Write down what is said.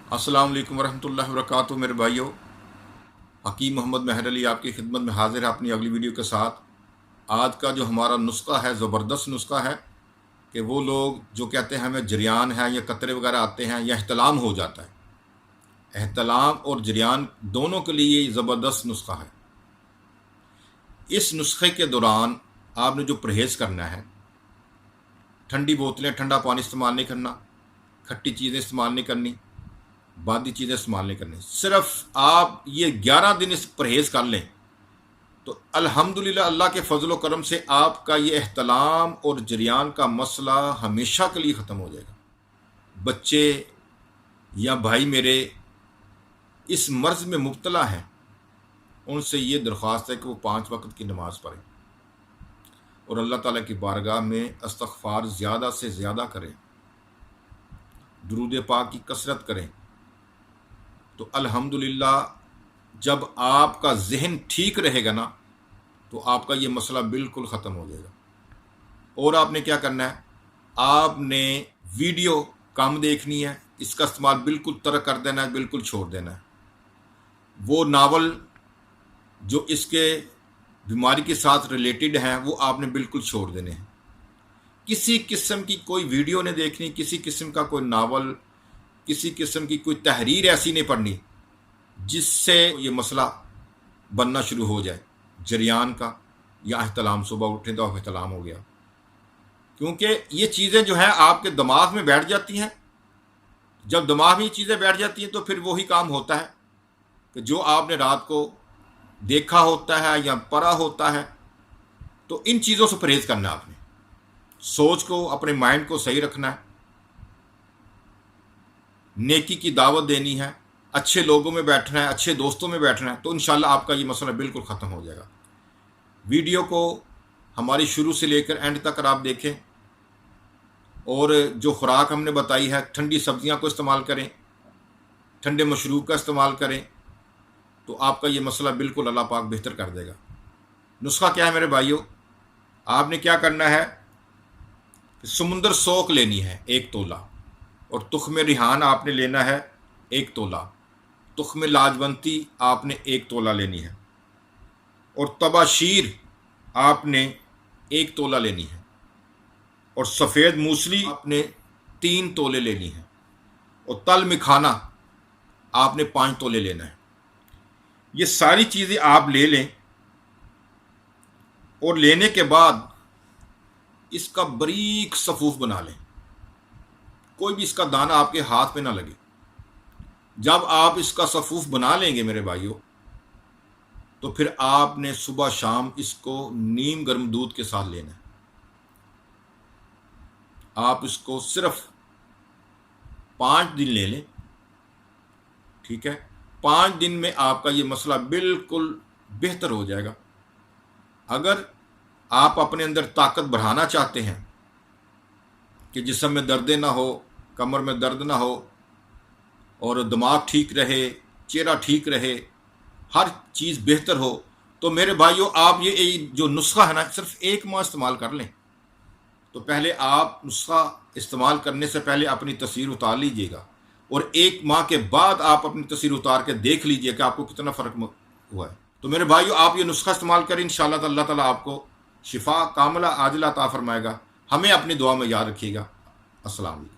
अस्सलाम वालेकुम वरहमतुल्लाहि वबरकातुहू। मेरे भाइयों, हकीम मोहम्मद महर अली आपकी खिदमत में हाजिर है अपनी अगली वीडियो के साथ। आज का जो हमारा नुस्खा है, ज़बरदस्त नुस्खा है कि वो लोग जो कहते हैं हमें जरियान है या कतरे वगैरह आते हैं या एहतलाम हो जाता है, एहतलाम और जरियान दोनों के लिए ये ज़बरदस्त नुस्खा है। इस नुस्खे के दौरान आपने जो परहेज़ करना है, ठंडी बोतलें, ठंडा पानी इस्तेमाल नहीं करना, खट्टी चीज़ें इस्तेमाल नहीं करनी, बादी चीज़ें इस्तेमाल नहीं करनी। सिर्फ आप ये 11 दिन इस परहेज़ कर लें तो अल्हम्दुलिल्लाह अल्लाह के फजल व करम से आपका ये एहतलाम और जरियान का मसला हमेशा के लिए ख़त्म हो जाएगा। बच्चे या भाई मेरे इस मर्ज़ में मुब्तला हैं, उनसे ये दरख्वास्त है कि वो 5 वक्त की नमाज़ पढ़ें और अल्लाह ताला की बारगाह में इस्तग़फ़ार ज़्यादा से ज़्यादा करें, दुरूद पाक की कसरत करें। तो अल्हम्दुलिल्लाह जब आपका ज़हन ठीक रहेगा ना, तो आपका ये मसला बिल्कुल ख़त्म हो जाएगा। और आपने क्या करना है, आपने वीडियो कम देखनी है, इसका इस्तेमाल बिल्कुल तर्क कर देना है, बिल्कुल छोड़ देना है। वो नावल जो इसके बीमारी के साथ रिलेटेड हैं वो आपने बिल्कुल छोड़ देने हैं। किसी किस्म की कोई वीडियो नहीं देखनी, किसी किस्म का कोई नावल, किसी किस्म की कोई तहरीर ऐसी नहीं पढ़नी जिससे ये मसला बनना शुरू हो जाए जरियान का या एहतलाम। सुबह उठे तो एहतलाम हो गया, क्योंकि ये चीज़ें जो हैं आपके दिमाग में बैठ जाती हैं। जब दिमाग में ये चीज़ें बैठ जाती हैं तो फिर वही काम होता है कि जो आपने रात को देखा होता है या पढ़ा होता है। तो इन चीज़ों से परहेज़ करना है आपने, सोच को, अपने माइंड को सही रखना है, नेकी की दावत देनी है, अच्छे लोगों में बैठना है, अच्छे दोस्तों में बैठना है। तो इंशाल्लाह आपका ये मसला बिल्कुल ख़त्म हो जाएगा। वीडियो को हमारी शुरू से लेकर एंड तक आप देखें और जो खुराक हमने बताई है, ठंडी सब्जियां को इस्तेमाल करें, ठंडे मशरूब का इस्तेमाल करें, तो आपका ये मसला बिल्कुल अल्लाह पाक बेहतर कर देगा। नुस्खा क्या है मेरे भाइयों, आपने क्या करना है, समुंदर सोख लेनी है 1 तोला, और तुख्म रिहान आपने लेना है 1 तोला, तुख्म लाजवंती आपने 1 तोला लेनी है, और तबाशीर आपने 1 तोला लेनी है, और सफ़ेद मूसली आपने 3 तोले लेनी है, और तल मिखाना आपने 5 तोले लेना है। ये सारी चीज़ें आप ले लें और लेने के बाद इसका बारीक सफूफ बना लें, कोई भी इसका दाना आपके हाथ में ना लगे। जब आप इसका सफूफ बना लेंगे मेरे भाइयों, तो फिर आपने सुबह शाम इसको नीम गर्म दूध के साथ लेना है। आप इसको सिर्फ 5 दिन ले लें, ठीक है। 5 दिन में आपका ये मसला बिल्कुल बेहतर हो जाएगा। अगर आप अपने अंदर ताकत बढ़ाना चाहते हैं कि जिस्म में दर्द ना हो, कमर में दर्द ना हो, और दिमाग ठीक रहे, चेहरा ठीक रहे, हर चीज़ बेहतर हो, तो मेरे भाइयों आप ये जो नुस्खा है ना, सिर्फ 1 माह इस्तेमाल कर लें। तो पहले आप नुस्खा इस्तेमाल करने से पहले अपनी तस्वीर उतार लीजिएगा, और 1 माह के बाद आप अपनी तस्वीर उतार के देख लीजिए कि आपको कितना फ़र्क हुआ है। तो मेरे भाइयों आप ये नुस्खा इस्तेमाल करें, इंशाअल्लाह अल्लाह ताला आपको शिफा कामिला आजिला अता फरमाएगा। हमें अपनी दुआ में याद रखिएगा। अस्सलाम वालेकुम।